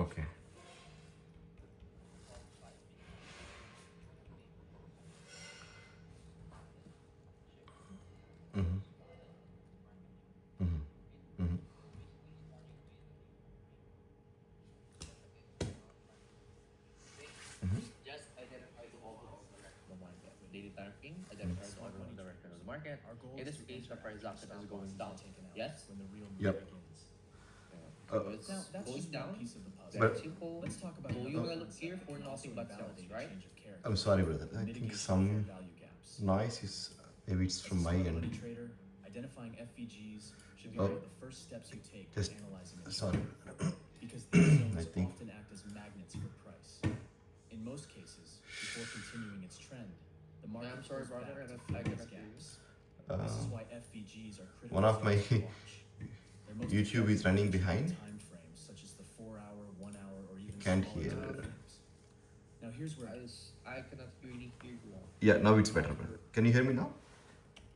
Okay. Just identify the overall direction of the market. With daily time frame, identify the overall direction of the market. In this case, the price action is going down. Yes? when the real move Yep. begins. So it's Now, that's going just down. one piece of the puzzle. Very But- simple. Let's talk about So you another want to look concept here that for can nothing also but sells, invalidate a right? change of character. I'm sorry, brother. I think Mitigation of some fair value gaps. noise is maybe it's As a from my smart money end. trader, identifying FVGs should be Oh. one of the first steps you take Just- when analyzing a sorry. chart. Because these I zones think- often act as magnets for price. In most cases, before continuing its trend, the market I'm sorry, pulls brother, back I to don't- fill I these cannot hear you. gaps. This is why FVGs are critical. one of my zones to watch. They're most YouTube is effective running in behind. time frames such as the 4-hour, 1-hour, or even Can't smaller hear. time frames. Now here's where I cannot really hear you well. Yeah, now it's better, brother. Can you hear me now?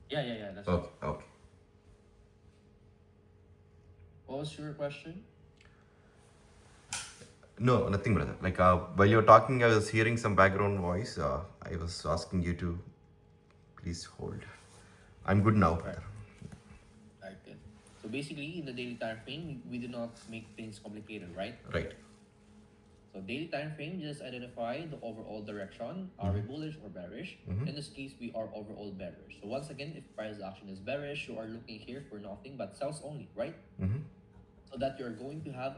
Yeah. That's Okay, okay. What was your question? No, nothing, brother. Like while you're talking, I was hearing some background voice. I was asking you to please hold. I'm good now, brother. Right, good. So basically, in the daily time frame, we do not make things complicated, right? Right. So daily time frame just identify the overall direction. Are we bullish or bearish? In this case, we are overall bearish. So once again, if price action is bearish, you are looking here for nothing but sells only, right? So that you're going to have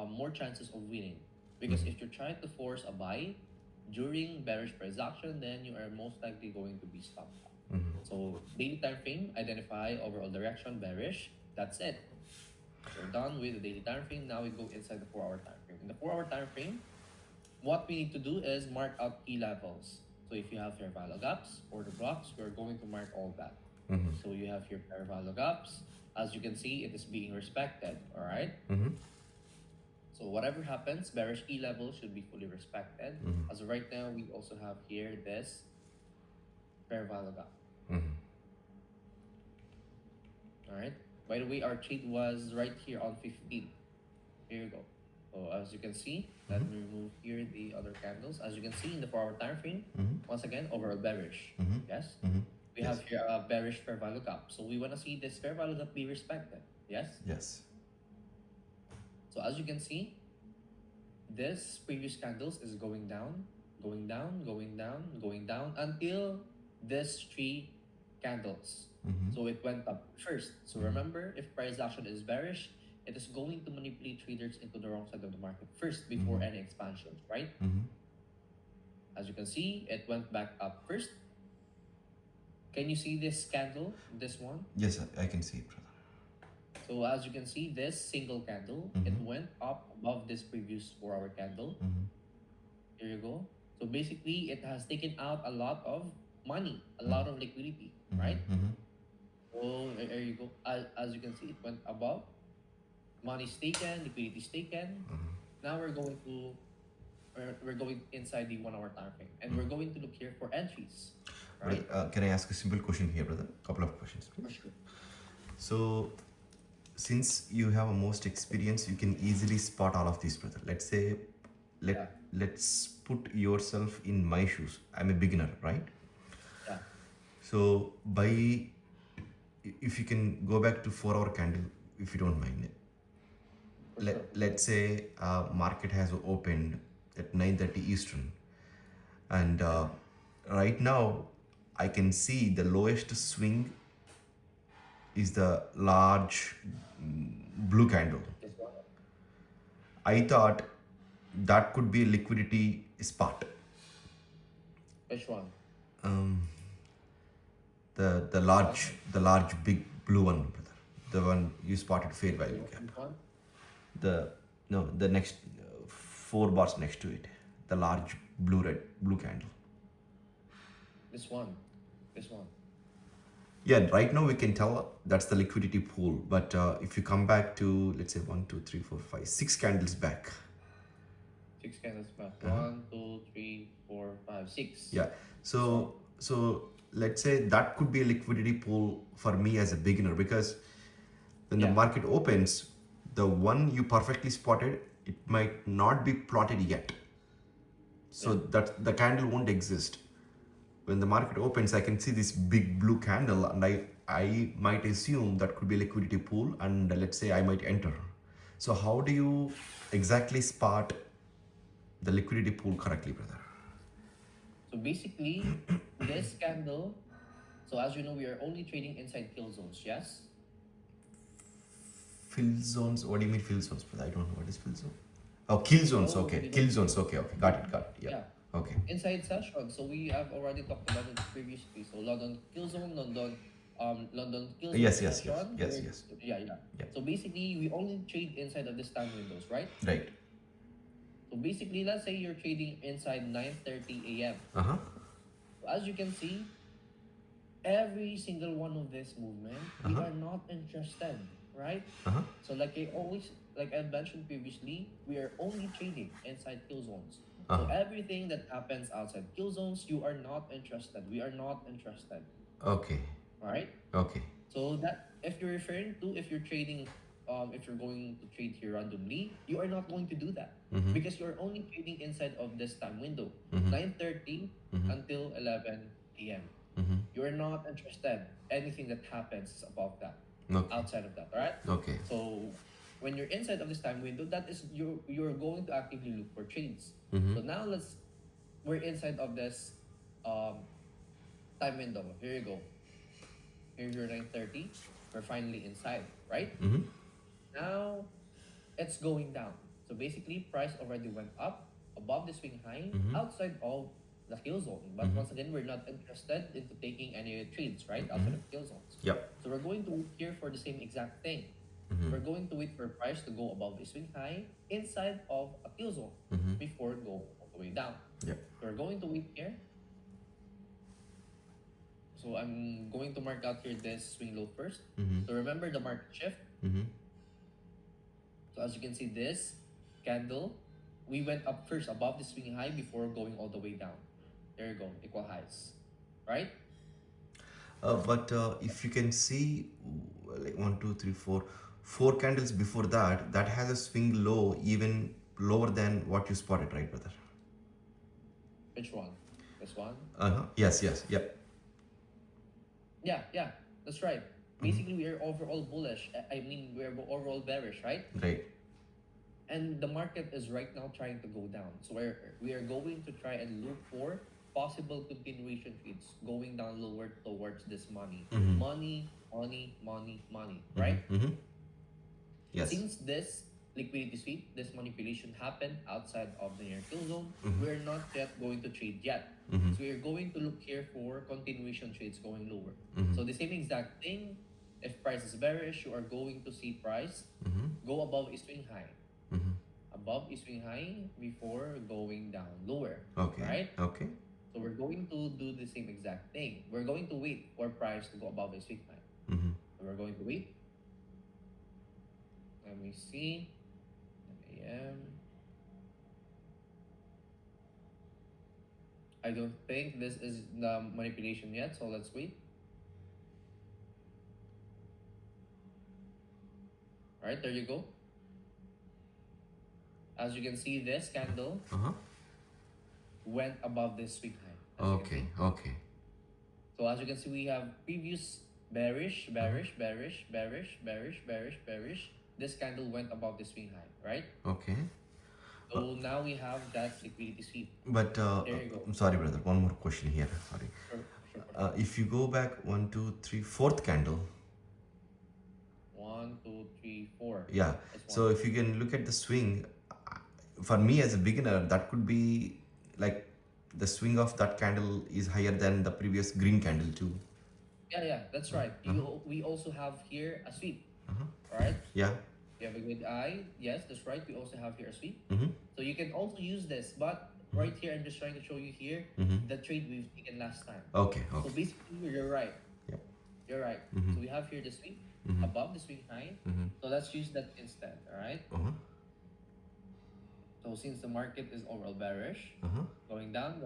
more chances of winning. Because if you're trying to force a buy during bearish price action, then you are most likely going to be stopped. So daily time frame, identify overall direction bearish. That's it. We're done with the daily time frame. Now we go inside the 4-hour time frame. In the 4-hour time frame, what we need to do is mark out key levels. So if you have fair value gaps or the blocks, we're going to mark all that. So you have your fair value gaps. As you can see, it is being respected. All right. So whatever happens, bearish key level should be fully respected. As of right now, we also have here this fair value gap. All right. By the way, our trade was right here on 15. Here you go. So as you can see, let me remove here the other candles. As you can see in the 4-hour time frame, once again, overall bearish. Yes. We have here a bearish fair value gap. So we want to see this fair value gap be respected. Yes. Yes. So as you can see, this previous candles is going down, going down, going down, going down until this 3 candles. So it went up first. So remember, if price action is bearish, it is going to manipulate traders into the wrong side of the market first before any expansion, right? As you can see, it went back up first. Can you see this candle, this one? Yes, sir. I can see it, brother. So as you can see, this single candle, it went up above this previous 4-hour candle. Here you go. So basically, it has taken out a lot of money, a lot of liquidity, right? So there you go. As you can see, it went above. Money is taken, liquidity is taken. Now we're going inside the 1-hour time frame, and we're going to look here for entries, right? Can I ask a simple question here, brother? Couple of questions, For please. sure. So, since you have a most experience, you can easily spot all of these, brother. Let's say, let's put yourself in my shoes. I'm a beginner, right? Yeah. So, if you can go back to 4-hour candle, if you don't mind. Let's say market has opened at 9:30 Eastern, and right now I can see the lowest swing is the large blue candle. This one. I thought that could be a liquidity spot. Which one? The large big blue one, brother. The one you spotted fair value gap. Which one? The next 4 bars next to it. The large blue candle. This one. This one. Yeah, right now we can tell that's the liquidity pool. But if you come back to, let's say 1, 2, 3, 4, 5, 6 candles back. 6 candles back. 1, 2, 3, 4, 5, 6. Yeah. So let's say that could be a liquidity pool for me as a beginner, because when the market opens, the one you perfectly spotted it might not be plotted yet. So that the candle won't exist. When the market opens, I can see this big blue candle, and I might assume that could be a liquidity pool, and let's say I might enter. So how do you exactly spot the liquidity pool correctly, brother? So basically, this candle. So as you know, we are only trading inside kill zones. Yes. Fill zones. What do you mean fill zones, brother? I don't know what is fill zone. Oh, kill zones. Oh, Okay, you kill don't. zones. Okay, okay, got it, got it. Yeah. Yeah. Okay. Inside session. So we have already talked about it previously. So London kill zone, London kill zone Yes, yes, yes, session. yes, yes. Yeah, yeah. Yeah. So basically, we only trade inside of this time windows, right? Right. So basically, let's say you're trading inside 9:30 a.m. Uh huh. As you can see, every single one of this movement, we Uh-huh. are not interested, right? Uh huh. So like I mentioned previously, we are only trading inside kill zones. So Uh-huh. everything that happens outside kill zones, you are not interested. We are not interested, Okay. all right? Okay. So that if you're referring to if you're trading, if you're going to trade here randomly, you are not going to do that Mhm. because you're only trading inside of this time window, Mhm. 9:30 Mhm. until 11 a.m. Mm-hmm. You are not interested. Anything that happens is above that, Okay. outside of that, all right? Okay. So when you're inside of this time window, that is you're going to actively look for trades. Mhm. So now we're inside of this um, time window. Here you go. Here's your 9:30. We're finally inside, right? Mm-hmm. Now it's going down. So basically, price already went up above the swing high Mhm. outside of the kill zone. But once again, we're not interested into taking any trades, right? Outside of kill zones. Yep. So we're going to wait here for the same exact thing. Mhm. We're going to wait for price to go above the swing high inside of a kill zone Mhm. before go all the way down. Yep. So we're going to wait here. So I'm going to mark out here this swing low first. Mhm. So remember the market shift. Mhm. So as you can see, this candle, we went up first above the swing high before going all the way down. There you go, equal highs, right? But if you can see, like 4 candles before that, that has a swing low even lower than what you spotted, right, brother? Which one? This one? Uh-huh. Yes, yes, yep. Yeah, that's right. Basically, we are overall bullish. I mean, we are overall bearish, right? Right. And the market is right now trying to go down. So we are going to try and look for possible continuation trades going down lower towards this money. Mhm. Money, right? Mm-hmm. Yes. Since this liquidity sweep, this manipulation happened outside of the near kill zone, Mhm. we're not yet going to trade yet. Mhm. So we're going to look here for continuation trades going lower. Mhm. So the same exact thing, if price is bearish, you are going to see price Mhm. go above a swing high. Mhm. Above a swing high before going down lower. Okay. Right? Okay. So we're going to do the same exact thing. We're going to wait for price to go above a swing high. Mhm. So we're going to wait. Let me see. 10 a.m. I don't think this is the manipulation yet, so let's wait. Alright, there you go. As you can see, this candle Uh-huh. went above this swing high. As you can Okay. see. Okay. So as you can see, we have previous bearish. This candle went above the swing high, right? Okay. So now we have that liquidity sweep. But There you go. I'm sorry, brother. One more question here. Sorry. Sure. If you go back 1, 2, 3, fourth candle, 1, 2, 3, 4. yeah. That's So if you can look at the swing, for me as a beginner, that could be like the swing of that candle is higher than the previous green candle too. Yeah, that's right. We also have here a sweep, Uh-huh. right? Yeah. You have a good eye. Yes, that's right. We also have here a sweep. Mm-hmm. So you can also use this, but right here, I'm just trying to show you here Mhm. the trade we've taken last time. Okay. So Okay. basically, you're right. Yep. You're right. Mhm. So we have here the sweep Mhm. above the swing high. Mm-hmm. So let's use that instead. All right. Uh-huh. So since the market is overall bearish, Uh-huh. going down,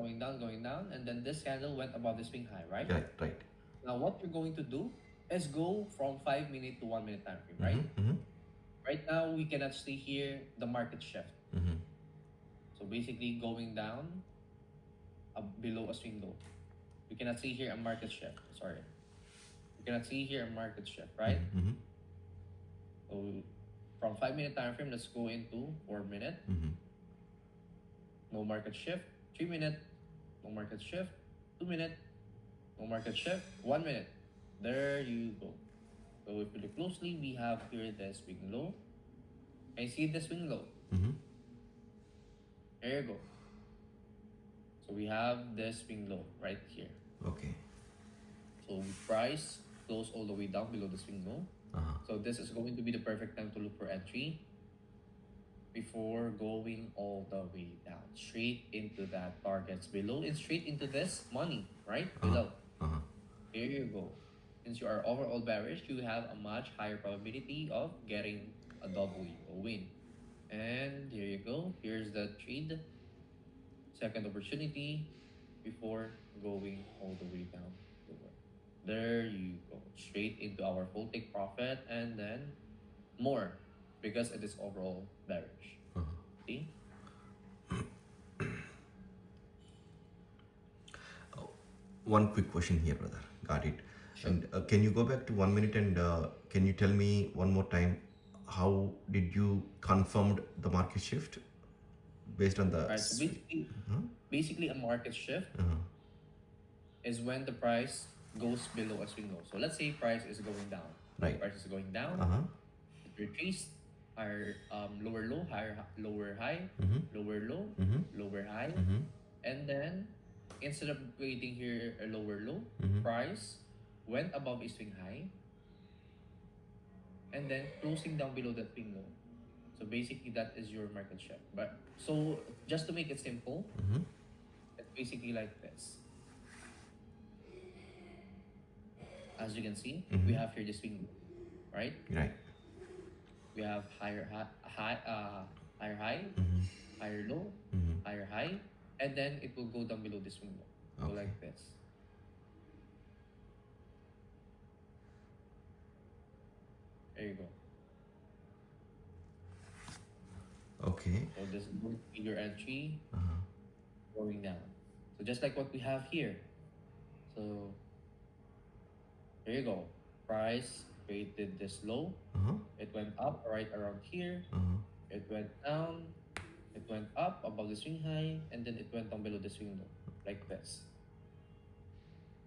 and then this candle went above the swing high, right? Right. Right. Now what you're going to do is go from 5 minute to 1 minute time frame, right? Mm-hmm. Right now, we cannot see here the market shift. Mm-hmm. So basically, going down below a swing low. We cannot see here a market shift. Sorry, we cannot see here a market shift, right? Mm-hmm. So from 5 minute time frame, let's go into 4 minute. Mm-hmm. No market shift. 3 minute. No market shift. 2 minute. No market shift. 1 minute. There you go. So if you look closely, we have here the swing low. I see the swing low. Mm-hmm. There you go. So we have the swing low right here. Okay. So price close all the way down below the swing low. Uh-huh. So this is going to be the perfect time to look for entry before going all the way down, straight into that targets below and straight into this money, right? Below. Uh-huh. Here you go. Since you are overall bearish, you have a much higher probability of getting a W, a win. And here you go. Here's the trade. Second opportunity before going all the way down lower. There you go. Straight into our full take profit and then more because it is overall bearish. Uh-huh. See? One quick question here, brother. Got it. Sure. And can you go back to 1 minute and can you tell me one more time how did you confirmed the market shift based on the Right. So basically a market shift uh-huh. is when the price goes below a swing low. So let's say price is going down. Right. Price is going down. Uh-huh. It retraced higher lower low, higher lower high, Mm-hmm. lower low, Mm-hmm. lower high, Mm-hmm. and then instead of creating here a lower low, Mm-hmm. price went above a swing high, and then closing down below that swing low. So basically that is your market shift. But so just to make it simple, Mm-hmm. it's basically like this. As you can see, we have here the swing low, right? Right. We have higher high, higher high, Mm-hmm. higher low, Mm-hmm. higher high, and then it will go down below this swing low. So Okay. like this. There you go. Okay. So this is going to be your entry Uh-huh. going down. So just like what we have here. So there you go. Price created this low. Uh-huh. It went up right around here. Uh-huh. It went down. It went up above the swing high, and then it went down below the swing low, like this.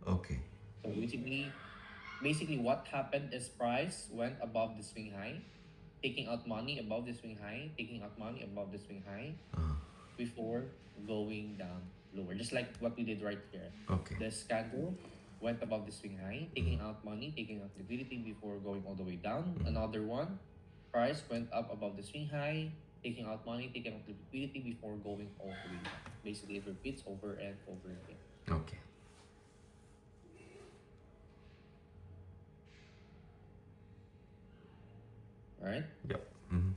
Okay. So basically what happened is price went above the swing high, taking out money above the swing high, taking out money above the swing high Uh-huh. before going down lower. Just like what we did right here. Okay. This candle went above the swing high, taking out money, taking out liquidity before going all the way down. Another one, price went up above the swing high, taking out money, taking out liquidity before going all the way down. Basically, it repeats over and over again. Okay. Alright? Yep. Mm-hmm.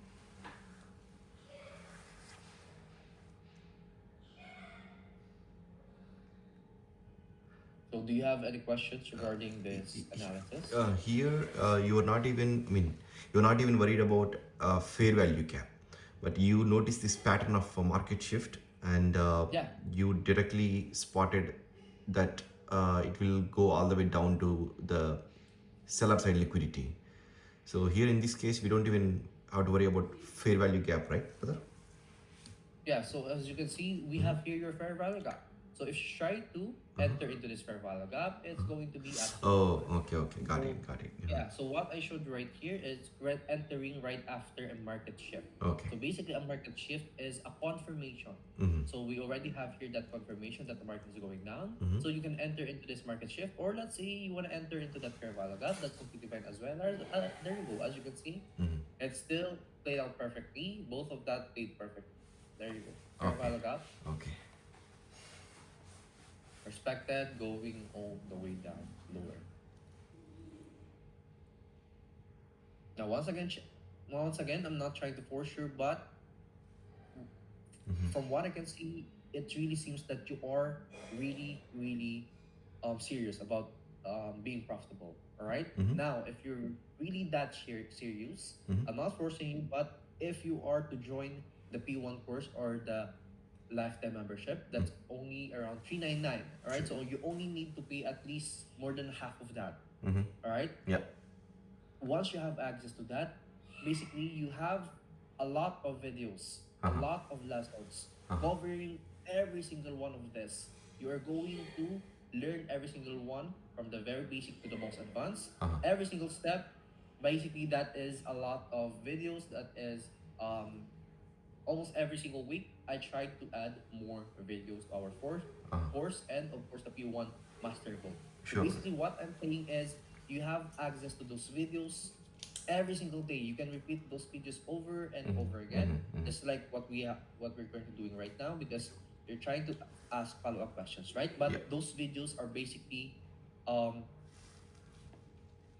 So, do you have any questions regarding this analysis? Here, you are not even. I mean, you're not even worried about fair value cap, but you notice this pattern of market shift, and Yeah. you directly spotted that it will go all the way down to the seller side liquidity. So here in this case, we don't even have to worry about fair value gap, right, brother? Yeah, so as you can see, we have here your fair value gap. So if you try to enter into this fair value gap, it's going to be at Oh, okay, got it. yeah. So what I showed right here is entering right after a market shift. Okay. So basically, a market shift is a confirmation. Mm-hmm. So we already have here that confirmation that the market is going down. So you can enter into this market shift, or let's say you want to enter into that fair value gap. That's completely fine as well. There you go. As you can see, Mm-hmm. it still played out perfectly. Both of that played perfectly. There you go. Fair Okay. value gap. Okay. Respected, going all the way down lower. Now, once again, I'm not trying to force you, but from what I can see, it really seems that you are really, really serious about being profitable. All right. Mhm. Now, if you're really that serious, Mhm. I'm not forcing you, but if you are to join the P1 course or the lifetime membership, that's only around 399. All right. So you only need to pay at least more than half of that. Mhm. All right. Yeah. Once you have access to that, basically you have a lot of videos, a Uh-huh. lot of lessons Uh-huh. covering every single one of this. You are going to learn every single one from the very basic to the most advanced. Uh-huh. Every single step, basically, that is a lot of videos. That is um, almost every single week. I try to add more videos to our Uh-huh. course and of course the P1 Master Book. So Sure. basically, what I'm saying is you have access to those videos every single day. You can repeat those videos over and over again, just like what we're currently doing right now, because you're trying to ask follow-up questions, right? But Yeah. those videos are basically um,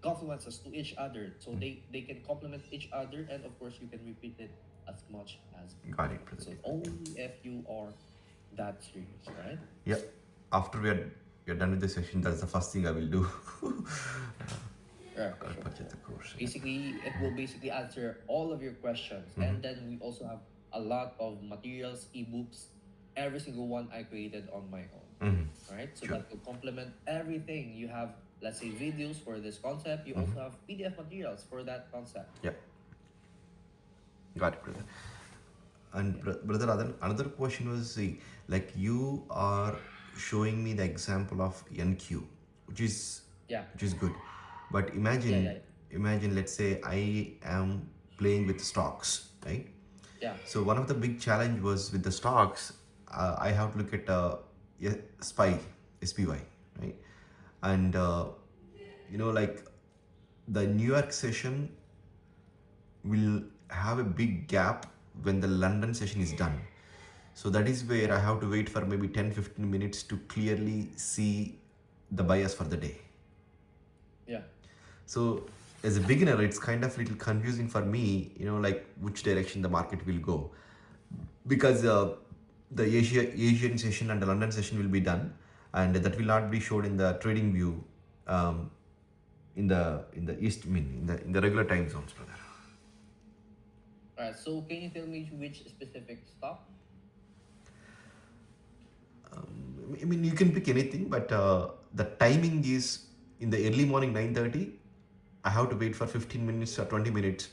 confluences to each other, so they can complement each other, and of course you can repeat it as much as Got it, brother. so only if you are that serious, right? Yeah. After we're done with the session, that's the first thing I will do. Yeah, I'll for sure. purchase the course. Basically, it will basically answer all of your questions. And then we also have a lot of materials, ebooks, every single one I created on my own. Right? So Sure. that will complement everything. You have, let's say, videos for this concept. You also have PDF materials for that concept. Yeah. Got it, brother. And brother, another question was, see, like you are showing me the example of NQ, which is Yeah. good. But Yeah. imagine, let's say I am playing with stocks, right? Yeah. So one of the big challenge was with the stocks. I have to look at SPY, right? And like the New York session will have a big gap when the London session is done. So that is where I have to wait for maybe 10-15 minutes to clearly see the bias for the day. Yeah. So as a beginner, it's kind of little confusing for me, like which direction the market will go, because the Asian session and the London session will be done, and that will not be showed in the trading view, in the east, in the regular time zones, brother. All right. So can you tell me which specific stock? You can pick anything, but the timing is in the early morning 9:30. I have to wait for 15 minutes or 20 minutes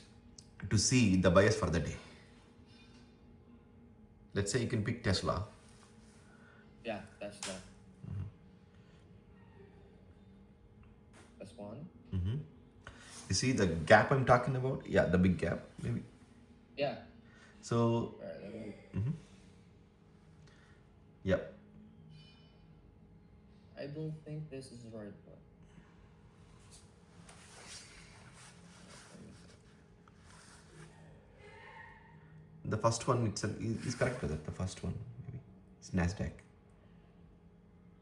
to see the bias for the day. Let's say you can pick Tesla. Yeah, that's that. That's one. You see the gap I'm talking about? Yeah, the big gap, maybe. Yeah. So, All right. Let me. yeah. I don't think this is the right one. The first one itself is correct with it. The first one, maybe. It's NASDAQ.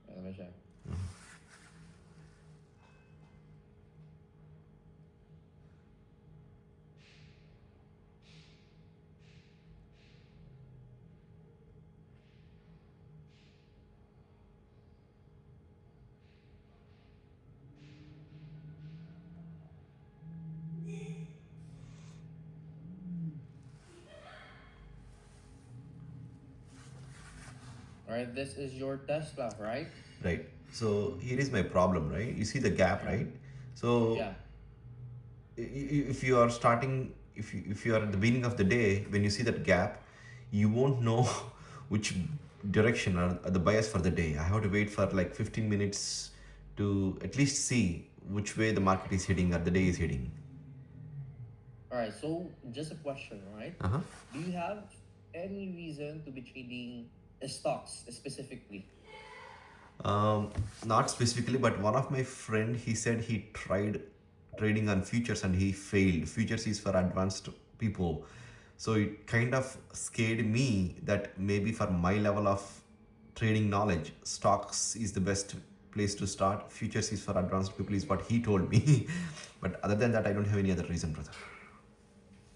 Let me check. All right, this is your Tesla, right? Right. So here is my problem, right? You see the gap, right? So Yeah. if you are starting, if you are at the beginning of the day, when you see that gap, you won't know which direction are the bias for the day. I have to wait for like 15 minutes to at least see which way the market is heading or the day is heading. All right, so just a question, right? Uh-huh. Do you have any reason to be trading stocks specifically? Not specifically, but one of my friend, he said he tried trading on futures and he failed. Futures is for advanced people, so it kind of scared me that maybe for my level of trading knowledge, stocks is the best place to start. Futures is for advanced people, is what he told me. But other than that, I don't have any other reason, brother.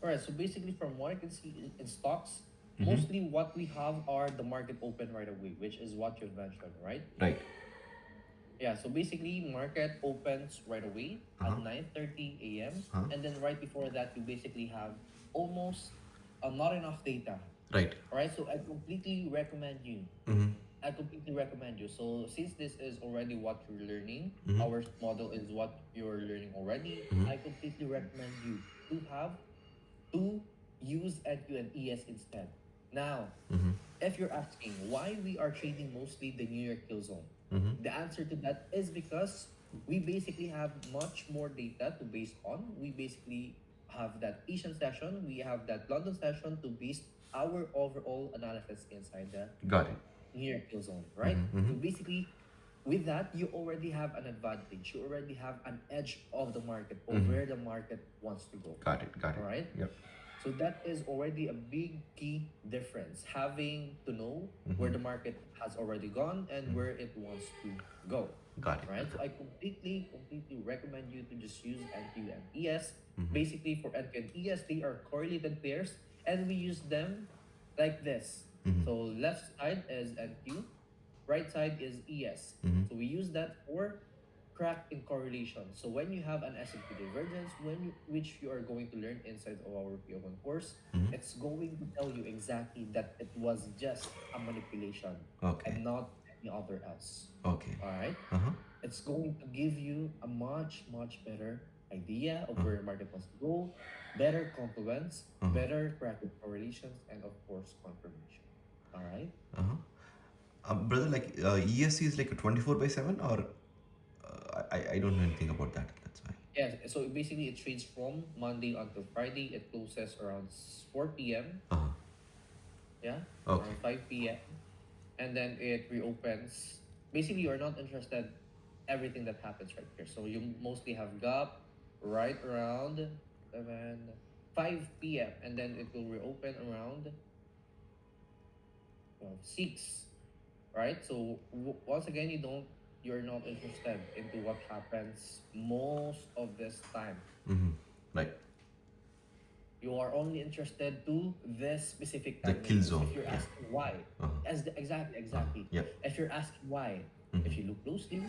All right, so basically, from what I can see in stocks, mostly what we have are the market open right away, which is what you've mentioned, right? Right. Yeah, so basically market opens right away at Uh-huh. 9:30 a.m. Uh-huh. and then right before that you basically have almost not enough data. Right. All right, so I completely recommend you. Mm-hmm. I completely recommend you. So since this is already what you're learning, Mm-hmm. our model is what you're learning already, Mm-hmm. I completely recommend you to use NQ and ES instead. Now, Mm-hmm. if you're asking why we are trading mostly the New York Kill Zone, Mm-hmm. the answer to that is because we basically have much more data to base on. We basically have that Asian session, we have that London session to base our overall analysis inside the Got it. New York Kill Zone, right? Mm-hmm. So Mm-hmm. basically, with that, you already have an advantage. You already have an edge of the market or Mhm. where the market wants to go. Got it. Got it. All right. Yep. So that is already a big key difference. Having to know where Mhm. the market has already gone and where it wants to go. Got it. Right? So I completely recommend you to just use NQ and ES. Mhm. Basically for NQ and ES, they are correlated pairs and we use them like this. Mhm. So left side is NQ, right side is ES. Mhm. So we use that for crack in correlation. So when you have an S&P divergence, which you are going to learn inside of our P01 course, Mhm. it's going to tell you exactly that it was just a manipulation Okay. and not any other else. Okay. All right? Uh-huh. It's going to give you a much better idea of where the market wants to go, better confluence, better crack in correlations, and of course confirmation. All right? Uh-huh. Brother, like ESC is like a 24/7 or I don't know anything about that. That's why. Yes, so basically it trades from Monday until Friday. It closes around 4 p.m. Uh-huh. Yeah, Okay. around 5 p.m. And then it reopens. Basically, you're not interested everything that happens right here. So you mostly have gap right around 5 p.m. and then it will reopen around 6. Right? So once again, you're not interested into what happens most of this time. Mm-hmm. Right. You are only interested to this specific The time kill windows. zone, If you're yeah. asking why, exactly. Yep. If you're asking why, if you look closely,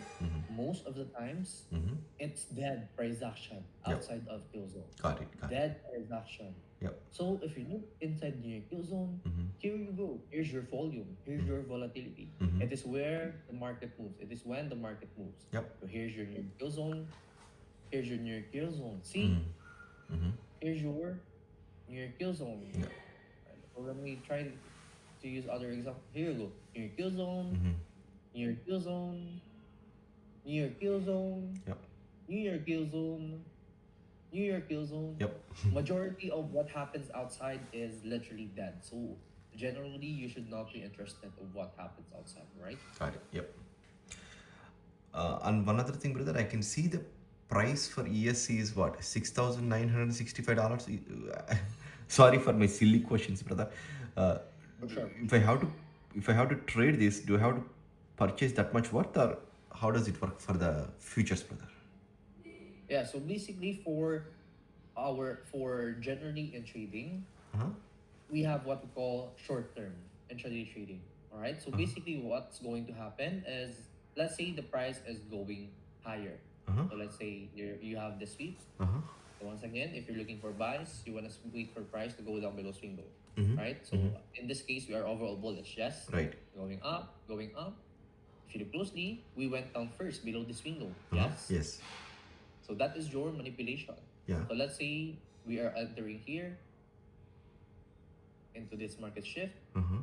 most of the times Mm-hmm. it's dead price action Yep. outside of kill zone. Got it. Got it. Dead price action. Yep. So if you look inside your kill zone, here you go. Here's your volume. Here's your volatility. Mhm. It is where the market moves. It is when the market moves. Yep. So here's your new kill zone. Here's your new kill zone. See, Mm-hmm. here's your new kill zone. Yeah. So let me try to use other example. Here you go. New kill zone. Mm-hmm. New kill zone. New kill zone. Yep. New York kill zone. New York kill zone. Yep. Majority of what happens outside is literally dead. So generally, you should not be interested in what happens outside, right? Got it. Yep. And one other thing, brother, I can see the price for ESC is what, $6,965. Sorry for my silly questions, brother. For sure. If I have to trade this, do I have to purchase that much worth, or how does it work for the futures, brother? Yeah. So basically, for generally in trading, Uh-huh. we have what we call short term intraday trading. All right. So basically, what's going to happen is, let's say the price is going higher. Uh-huh. So let's say you have the sweep. Uh-huh. So once again, if you're looking for buys, you want to wait for price to go down below swing low, Mhm. right? So in this case, we are overall bullish. Yes. Right. Going up, going up. If you look closely, we went down first below this window. Uh-huh. Yes. Yes. So that is your manipulation. Yeah. So let's say we are entering here into this market shift, Uh-huh.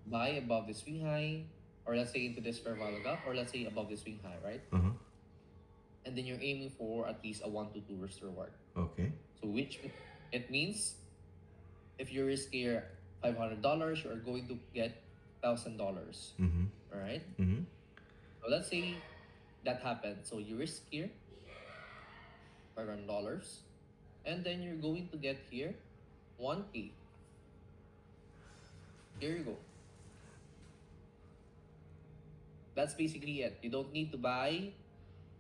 buy above the swing high, or let's say into this fair value gap, or let's say above the swing high, right? Uh-huh. And then you're aiming for at least a 1 to 2 risk reward. Okay. So which it means if you risk here $500, you are going to get $1,000. Mm-hmm. All right. Mm-hmm. So let's say that happened. So you risk here $500, and then you're going to get here 1K. Here you go. That's basically it. You don't need to buy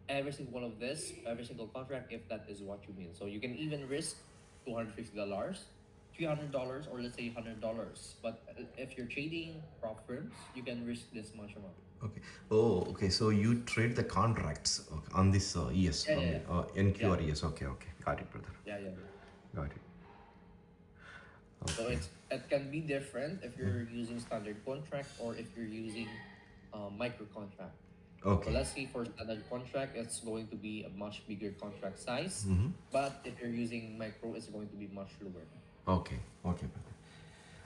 every single one of this, every single contract, if that is what you mean. So you can even risk $250, $300, or let's say $100. But if you're trading prop firms, you can risk this much amount. Okay. Oh, okay. So you trade the contracts on this ES, Yeah, I yeah, mean, yeah, yeah, NQR ES. Okay, okay. Got it, brother. yeah, yeah. Got it. So Okay. it can be different if you're using standard contract or if you're using micro contract. So Okay. let's say for standard contract, it's going to be a much bigger contract size, Mm-hmm. but if you're using micro, it's going to be much lower. Okay. Okay, brother.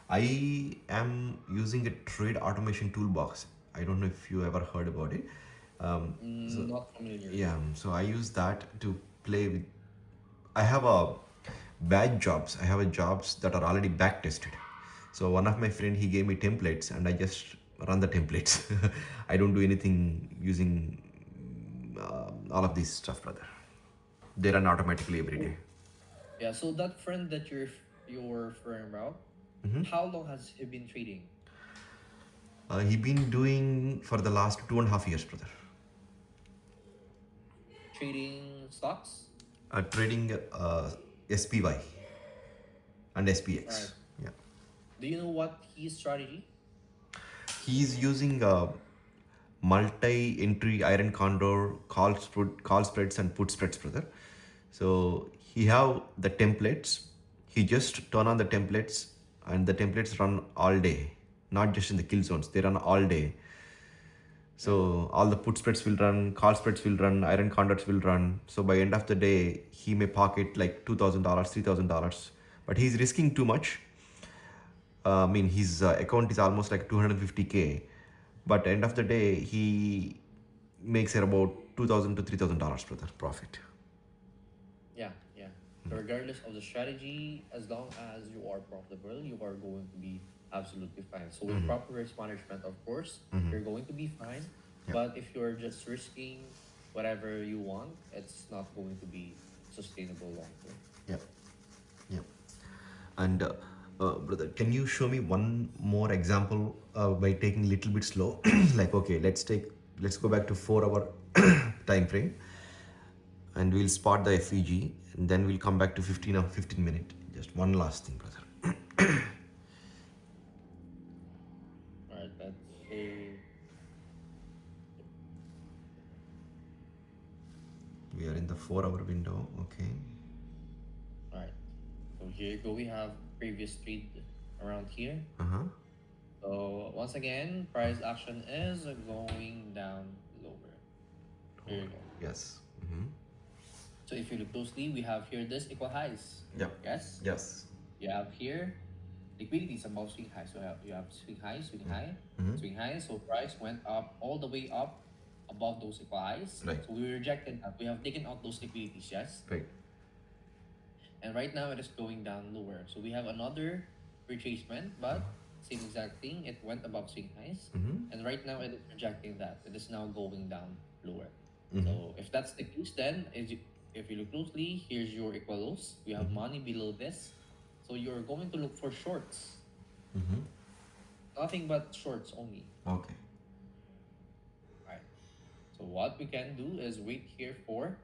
I am using a trade automation toolbox. I don't know if you ever heard about it. So Not familiar. yeah, so I use that to play with. I have a batch jobs. I have a jobs that are already back tested. So one of my friend he gave me templates and I just run the templates. I don't do anything using all of this stuff, brother. They run automatically every day. Yeah. So that friend that you're referring about, how long has he been trading? He been doing for the last 2.5 years, brother. Trading stocks? Trading SPY and All right. SPX. Yeah. Do you know what his strategy? He's using multi-entry iron condor call spreads and put spreads, brother. So he have the templates. He just turn on the templates and the templates run all day, not just in the kill zones. They run all day. So all the put spreads will run, call spreads will run, iron condors will run. So by end of the day, he may pocket like $2,000, $3,000, but he's risking too much. I mean, his account is almost like 250K, but end of the day, he makes about $2,000 to $3,000 brother profit. Yeah, yeah. So regardless of the strategy, as long as you are profitable, you are going to be absolutely fine. So with proper risk management, of course, you're going to be fine. Yeah. But if you're just risking whatever you want, it's not going to be sustainable long term. Yep, yep. And brother, can you show me one more example by taking a little bit slow? Like, okay, let's go back to 4 hour time frame, and we'll spot the FEG, and then we'll come back to 15 minute. Just one last thing, brother. All right, let's say We are in the 4 hour window. Okay. all right. So here you go. We have previous trade around here. Uh huh. So once again, price action is going down lower. Here you go. Yes. Mm-hmm. So if you look closely, we have here this equal highs. Yep. Yes. Yes. You have here liquidity is above swing high. So you have swing high, swing high, swing high. So price went up all the way up above those equal highs. Right. So we rejected that. We have taken out those liquidities, yes. Right. And right now it is going down lower. So we have another retracement, but same exact thing. It went above swing highs, and right now it is rejecting that. It is now going down lower. So if that's the case, then if you look closely, here's your equal lows. We have money below this, so you're going to look for shorts. Nothing but shorts only. Okay. Right. So what we can do is wait here for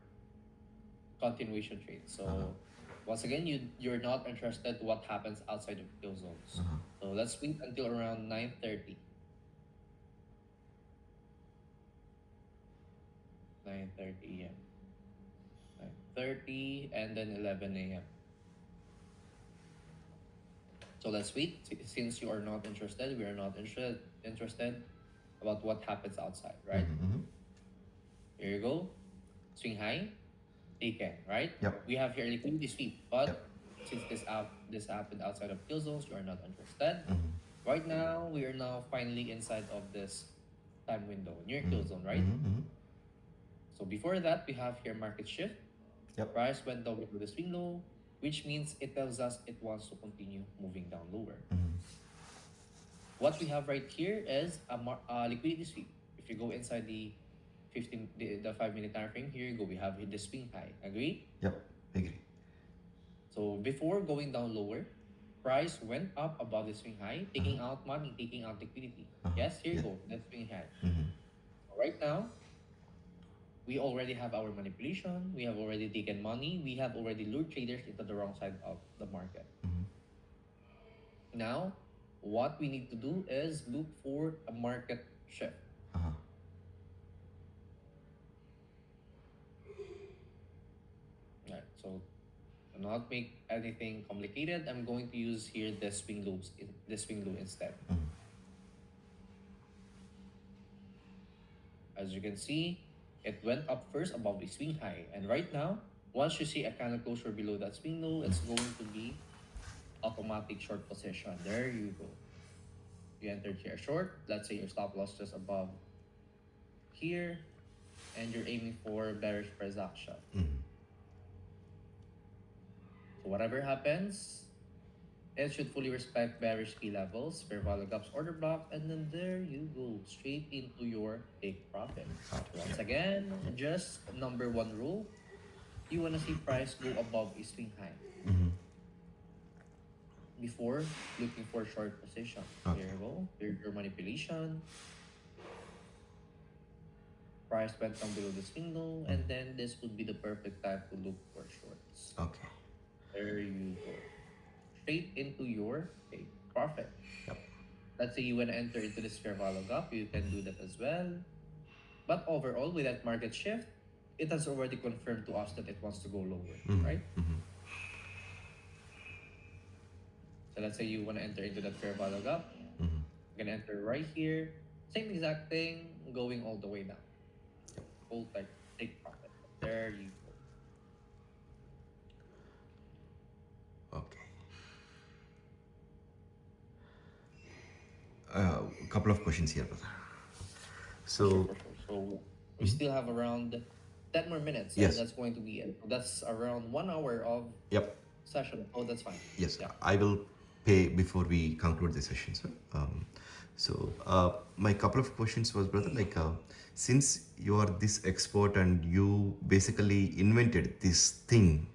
continuation trade. So once again, you're not interested what happens outside of kill zones. So let's wait until around 9:30. 9:30 a.m. 9:30 and then 11 a.m. So let's wait. Since you are not interested, we are not interested about what happens outside, right? Here you go. Swing high, taken, right? Yep. We have here liquidity sweep, but Yep. since this happened outside of kill zones, you are not interested. Right now, we are now finally inside of this time window near kill zone, right? So before that, we have here market shift. Yep. Price went down below the swing low, which means it tells us it wants to continue moving down lower. What we have right here is a liquidity sweep. If you go inside the 5-minute time frame, here you go. We have the swing high. Agree? Yep. Agree. So before going down lower, price went up above the swing high, taking out money, taking out liquidity. Yes, here you go. That's swing high. Right now, we already have our manipulation. We have already taken money. We have already lured traders into the wrong side of the market. Now, what we need to do is look for a market shift. not make anything complicated. I'm going to use here the swing low instead. As you can see, it went up first above the swing high, and right now, once you see a candle closure below that swing low, it's going to be automatic short position. There you go. You entered here short. Let's say your stop loss just above here, and you're aiming for bearish price action. So whatever happens, it should fully respect bearish key levels, fair value gaps, order block, and then there you go, straight into your take profit. Once again, just number one rule, you want to see price go above a swing high before looking for short position. Okay. Here you go, here's your manipulation. Price went down below the swing low, and then this would be the perfect time to look for shorts. Okay. There you go. Straight into your take profit. Yep. Let's say you want to enter into this fair value gap, you can do that as well. But overall, with that market shift, it has already confirmed to us that it wants to go lower, right? So let's say you want to enter into that fair value gap. You can enter right here. Same exact thing, going all the way down. Hold tight, take profit. There you go. Okay. A couple of questions here, brother. So, For sure. So we still have around 10 more minutes. Yes. And that's going to be it. So that's around 1 hour of yep, session. Oh, that's fine. yes, Yeah. I will pay before we conclude the session, sir. My couple of questions was, brother, like, since you are this expert and you basically invented this thing,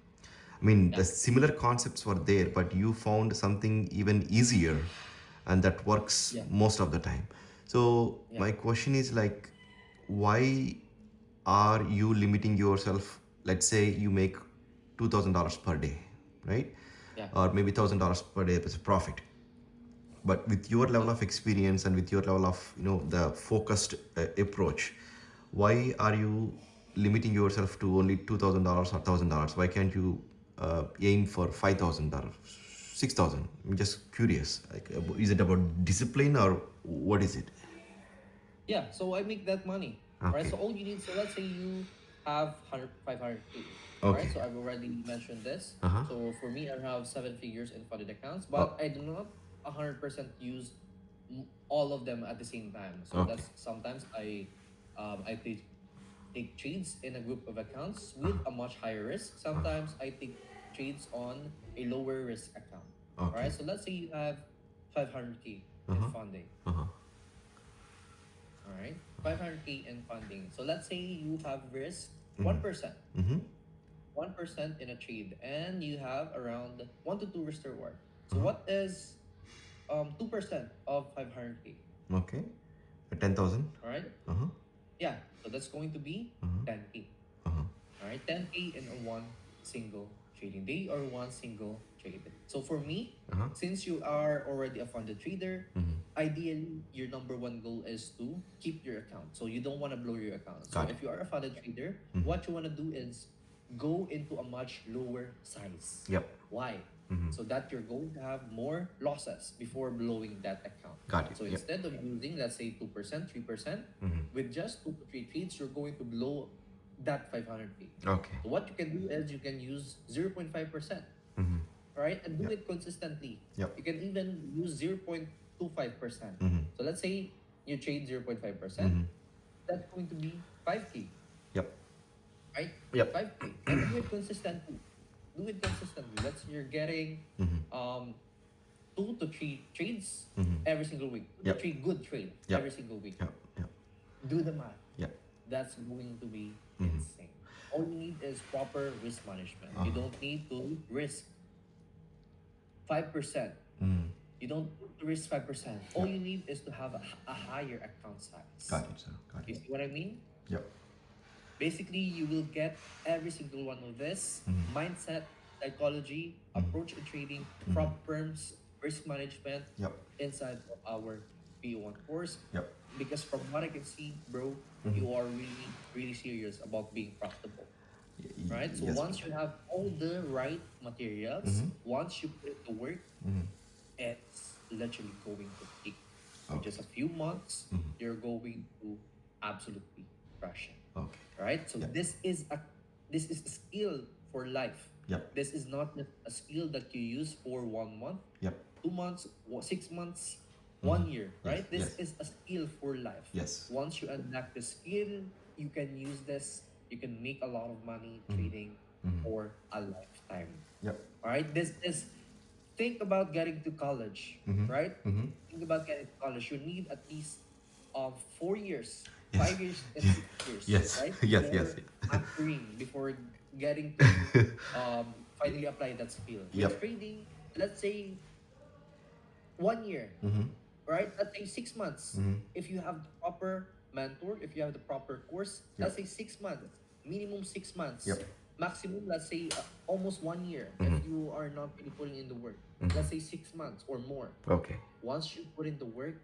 I mean, the similar concepts were there, but you found something even easier, and that works Yeah. most of the time. So Yeah. my question is like, why are you limiting yourself? Let's say you make $2,000 per day, right? Yeah. Or maybe $1,000 per day as a profit. But with your level of experience and with your level of the focused approach, why are you limiting yourself to only $2,000 or $1,000? Why can't you aim for $5,000, $6,000? I'm just curious. Like, is it about discipline or what is it? Yeah. So I make that money. Okay. Right. So all you need, so let's say you have 500K. Okay. Right. So I've already mentioned this. Uh-huh. So for me, I have 7 figures in funded accounts, but I do not 100% use all of them at the same time. So Okay. that's sometimes I take trades in a group of accounts with a much higher risk. Sometimes I take trades on a lower risk account. Okay. Right. So let's say you have 500K in funding. Uh-huh. All right, 500K in funding. So let's say you have risk 1%, 1% in a trade, and you have around 1 to 2 risk to reward. So what is 2% of 500K? Okay. 10,000. All right, Uh-huh. yeah. So that's going to be 10K. Uh-huh. All right, 10K in a one single trading day or one single trade. So for me, Uh-huh. since you are already a funded trader, ideally your number one goal is to keep your account. So you don't want to blow your account. So Got it. if you are a funded trader, what you want to do is go into a much lower size. Yep. Why? So that you're going to have more losses before blowing that account. Got it. So Yep. instead of using, let's say, 2%, 3%, with just 2 to 3 trades, you're going to blow that 500K. Okay. So what you can do is you can use 0.5%, right? And do it consistently. Yep. You can even use 0.25%. So let's say you trade 0.5%, that's going to be 5K, Yep. right? Yep. 5K. And do it consistently. Do it consistently. Let's say you're getting 2 to 3 trades every single week. 2 Yep. to 3 good trades Yep. every single week. Yep. Yep. Do the math. Yep. That's going to be insane. All you need is proper risk management. You don't need to risk 5%. You don't need to risk 5%. All you need is to have a higher account size. Got it, sir. Got You it. see what I mean? Yep. Basically, you will get every single one of this mindset, psychology, approach in trading, prop firms, risk management Yep. inside of our PO1 course. Yep. Because from what I can see, bro, you are really, really serious about being profitable. right? So Yes, once brother. you have all the right materials, once you put it to work, it's literally going to take for Okay. just a few months, you're going to absolutely crush it. Okay. Right? So Yep. this is a skill for life. Yep. This is not just a skill that you use for 1 month, Yep. 2 months, 6 months, 1 year, Yes. right? This Yes. is a skill for life. Yes. Once you unlock the skill, you can use this, you can make a lot of money trading for a lifetime. Yep. All right? This is think about getting to college, right? Think about getting to college. You need at least 4 years, Yes. 5 years, and 6 years, Yes. right? Yes. Yes. Before mastering, before getting to finally apply that skill. With Yep. trading, let's say 1 year, right? Let's say 6 months. If you have the proper mentor, if you have the proper course, let's say 6 months, minimum 6 months, Yep. maximum, let's say almost 1 year. If you are not really putting in the work, let's say 6 months or more. Okay. Once you put in the work,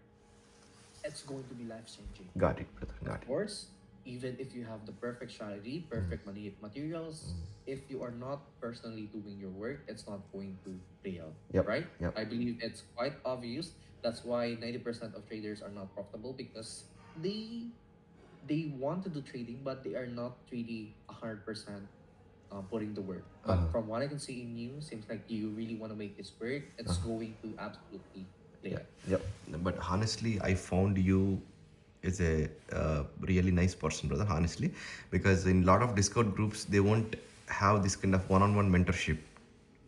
it's going to be life changing. Got it, brother. Got Of it. course, even if you have the perfect strategy, perfect materials, if you are not personally doing your work, it's not going to pay out, Yep, right? yep. I believe it's quite obvious. That's why 90% of traders are not profitable because they want to do trading, but they are not really 100% putting the work. But from what I can see in you, seems like you really want to make this work. It's going to absolutely play out. Yep. But honestly, I found you is a really nice person, brother. Honestly, because in a lot of Discord groups, they won't have this kind of one-on-one mentorship.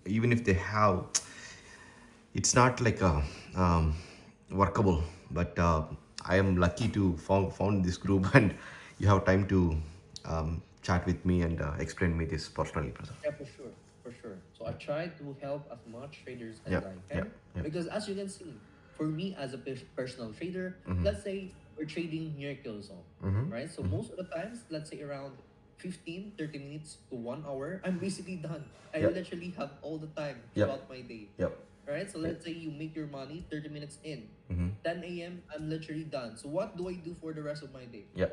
Even if they have, it's not like a workable. But I am lucky to found this group, and you have time to chat with me and explain me this personally, brother. Yeah, for sure, for sure. So I try to help as much traders as Yep, I yep, can yep. because, as you can see, for me as a personal trader, let's say we're trading near kill zone, right? So most of the times, let's say around 15, 30 minutes to 1 hour, I'm basically done. I Yep. literally have all the time Yep. throughout my day. Yep. Right? So let's say you make your money 30 minutes in. 10 a.m. I'm literally done. So what do I do for the rest of my day? Yep.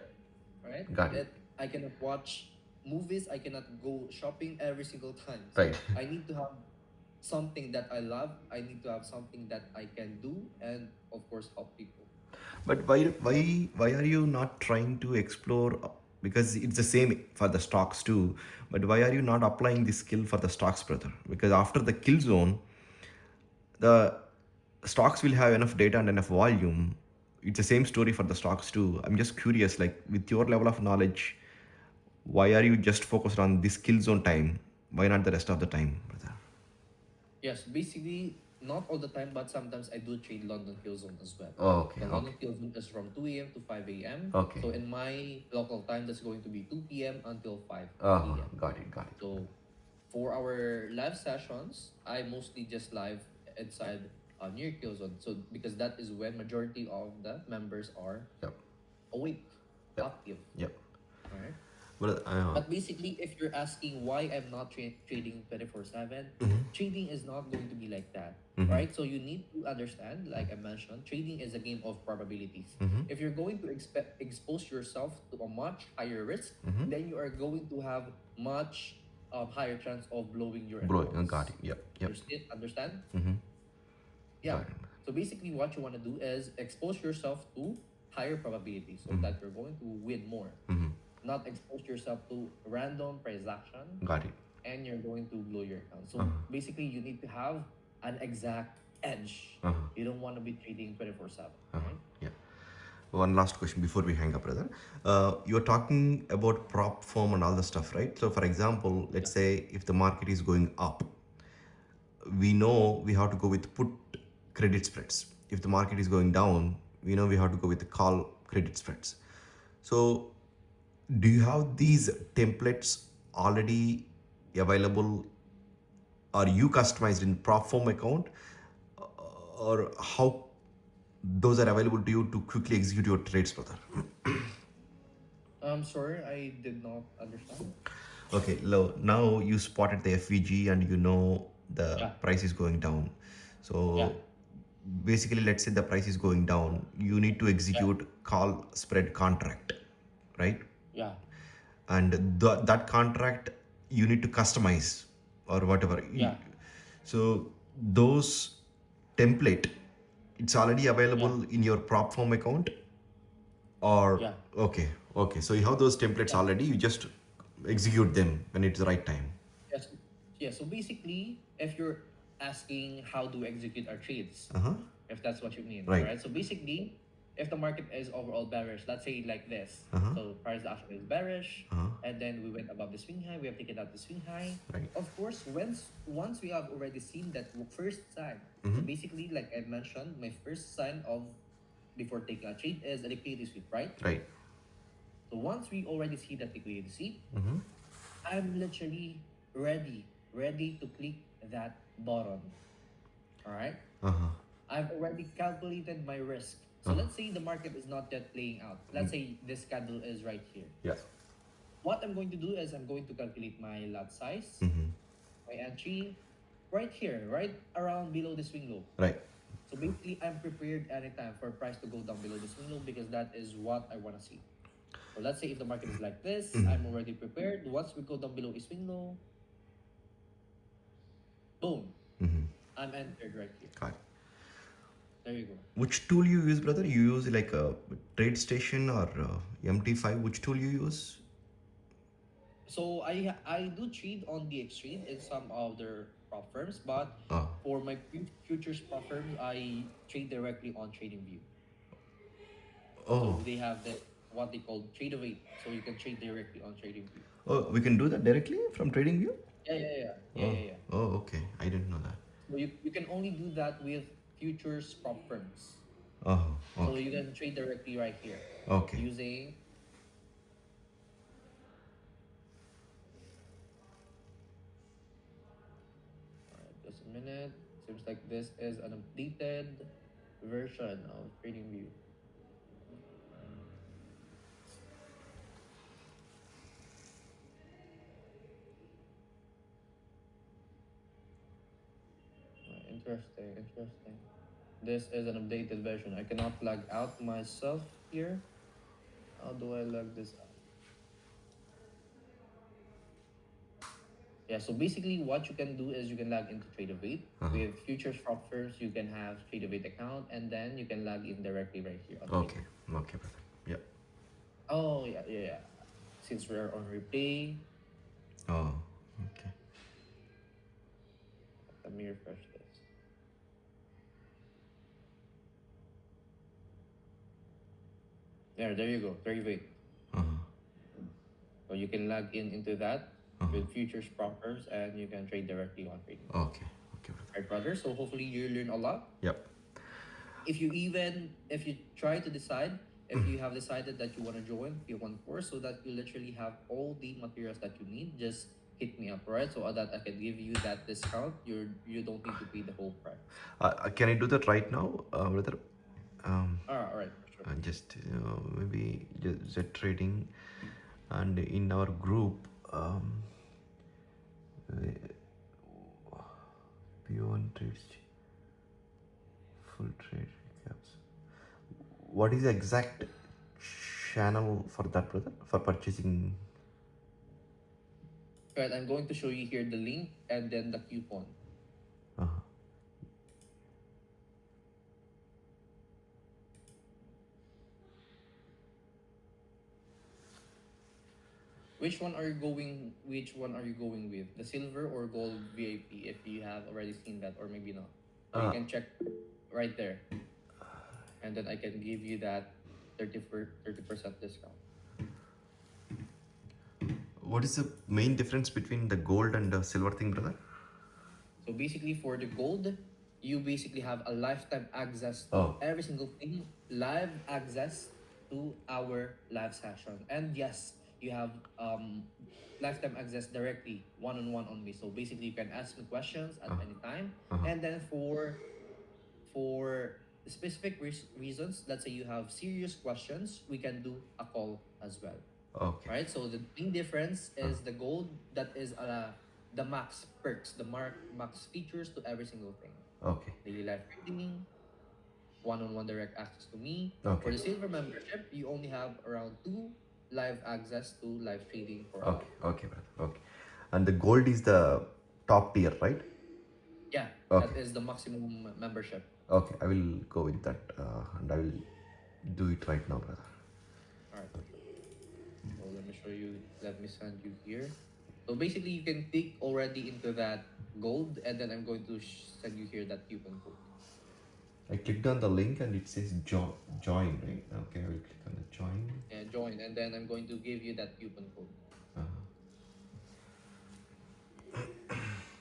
Right? Got it. I cannot watch movies. I cannot go shopping every single time. So Right. I need to have something that I love. I need to have something that I can do, and of course help people. But why are you not trying to explore? Because it's the same for the stocks too. But why are you not applying this skill for the stocks, brother? Because after the kill zone, the stocks will have enough data and enough volume. It's the same story for the stocks too. I'm just curious, like with your level of knowledge, why are you just focused on this kill zone time? Why not the rest of the time, brother? Yes, basically not all the time, but sometimes I do trade London Kill Zone as well. Oh, okay, The okay. London Kill Zone is from 2 a.m. to 5 a.m. Okay. So in my local time, that's going to be 2 p.m. until 5 Oh, p.m. got it, got it. So for our live sessions, I mostly just live inside near Kill Zone. So because that is when majority of the members are Yep, awake, Yep. active. yep. Alright. But But basically, if you're asking why I'm not trading 24/7, trading is not going to be like that, right? So you need to understand, like I mentioned, trading is a game of probabilities. If you're going to expose yourself to a much higher risk, then you are going to have much higher chance of blowing your bro, accounts. got it. Yep, yep. Understand? Mm-hmm. Yeah. Got it. So basically, what you want to do is expose yourself to higher probabilities so that you're going to win more. Not expose yourself to random price action Got it. and you're going to blow your account. So basically, you need to have an exact edge. You don't want to be trading 24/7. Right? Yeah. One last question before we hang up, brother. You're talking about prop firm and all the stuff, right? So, for example, let's say if the market is going up, we know we have to go with put credit spreads. If the market is going down, we know we have to go with the call credit spreads. So, do you have these templates already available? Are you customized in prop firm account, or how those are available to you to quickly execute your trades, brother? I'm sorry, I did not understand. Okay, now you spotted the FVG and you know the Yeah. price is going down. So Yeah. basically, let's say the price is going down, you need to execute call spread contract, right? Yeah. And that contract you need to customize or whatever. Yeah. So those template, it's already Yeah. available in your prop form account, or Yeah. okay. So you have those templates Yeah. already. You just execute them when it's the right time. Yes. Yeah. So basically, if you're asking how do we execute our trades, Uh huh. if that's what you mean, Right. right? So basically, if the market is overall bearish, let's say like this. Uh-huh. So price action is bearish, Uh-huh. and then we went above the swing high. We have taken out the swing high. Right. Of course, once we have already seen that first sign. So Mhm. basically, like I mentioned, my first sign of before taking a trade is a liquidity sweep, right? Right. So once we already see that liquidity sweep, Mm-hmm. I'm literally ready to click that button. All right. Uh-huh. I've already calculated my risk. So let's say the market is not yet playing out. Let's say this candle is right here. Yeah. What I'm going to do is I'm going to calculate my lot size, Mm-hmm. my entry, right here, right around below the swing low. Right. So basically, I'm prepared anytime for price to go down below the swing low because that is what I want to see. So let's say if the market is like this, I'm already prepared. Once we go down below a swing low, boom, Mm-hmm. I'm entered right here. Got it. There you go. Which tool you use, brother? You use like a TradeStation or MT5? Which tool you use? So I do trade on the exchange in some other prop firms, but Ah. for my futures prop firms, I trade directly on TradingView. So Oh. they have the what they call trade away, so you can trade directly on TradingView. Oh, we can do that directly from TradingView? Yeah. Oh, okay. I didn't know that. So you can only do that with futures prop firms. Oh, So okay. you can trade directly right here Okay. using. Alright, just a minute. Seems like this is an updated version of TradingView. Interesting. This is an updated version. I cannot log out myself here. How do I log this out? Yeah, so basically what you can do is you can log into Tradeovate. With futures prop firms, you can have Tradeovate account and then you can log in directly right here. On Okay. Okay, brother. Yeah. Oh, yeah. Since we're on replay, Oh, okay. let me refresh this. There you go. Tradeovate. Uh-huh. So you can log in into that with futures prop firms and you can trade directly on trading. Okay. Okay, brother. Right, brother? So hopefully you learn a lot. Yep. If you try to decide, if you have decided that you want to join P1 course so that you literally have all the materials that you need, just hit me up, right? So that I can give you that discount. You don't need to pay the whole price. Can I do that right now, brother? All right, sure. Just maybe just Z trading, and in our group, P1 trades, full trade recaps. What is the exact channel for that, brother? For purchasing? Right, I'm going to show you here the link and then the coupon. Uh-huh. Which one are you going with? The silver or gold VIP if you have already seen that or maybe not. So you can check right there. And then I can give you that 30% discount. What is the main difference between the gold and the silver thing, brother? So basically for the gold, you basically have a lifetime access to Oh. every single thing, live access to our live session. And yes, you have lifetime access directly one-on-one on me. So basically you can ask me questions at any time. And then for specific reasons, let's say you have serious questions, we can do a call as well. Okay. Right? So the main difference is the gold that is the max perks, the max features to every single thing. Okay. Daily live trading, one-on-one direct access to me. Okay. For the silver membership, you only have around 2 live access to live trading for Okay, okay, brother. Okay. And the gold is the top tier, right? Yeah, Okay. that is the maximum membership. Okay, I will go with that, and I will do it right now, brother. All right. So let me show you. Let me send you here. So basically, you can click already into that gold, and then I'm going to send you here that coupon code. I clicked on the link and it says join, right? Okay, I will click on the join. And join, and then I'm going to give you that coupon code.